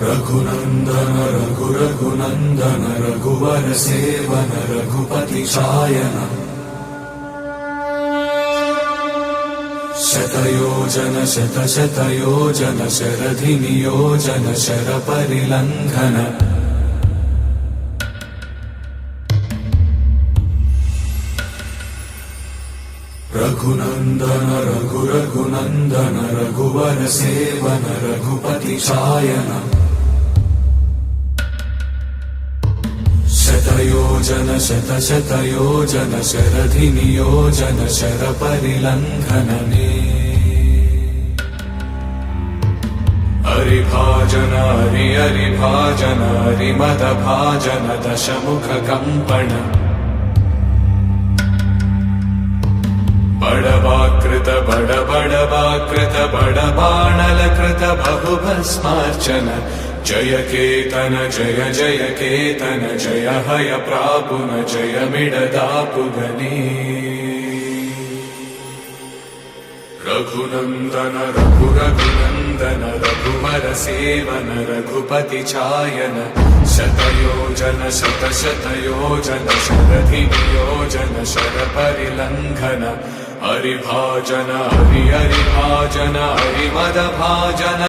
रघुनंदन रघुनंदन रघुवर seven Raghupati Shayan शतयोजन शतशतयोजन शरधि नियोजन sir परिलंघन Raghunandan Raghunandan रघुवर seven Raghupati Shayan शतयोजन शतशतयोजन शरधि नियोजन sir परिलंघनने हरिभाजन हरिभाजन हरिमदभाजन दशमुख कंपन बड़वाकृत बड़वाकृत बड़बाणलकृत बहुभस्मार्चन जय केतन जय जय केतन जय हय प्रापुन जय मिडदापुगने रघुनंदन रघुनंदन रघुवर सेवन रघुपति चायन शतयोजन शतशतयोजन शरधि नियोजन शर परिलंघन हरिभाजन हरिभाजन हरिमदभाजन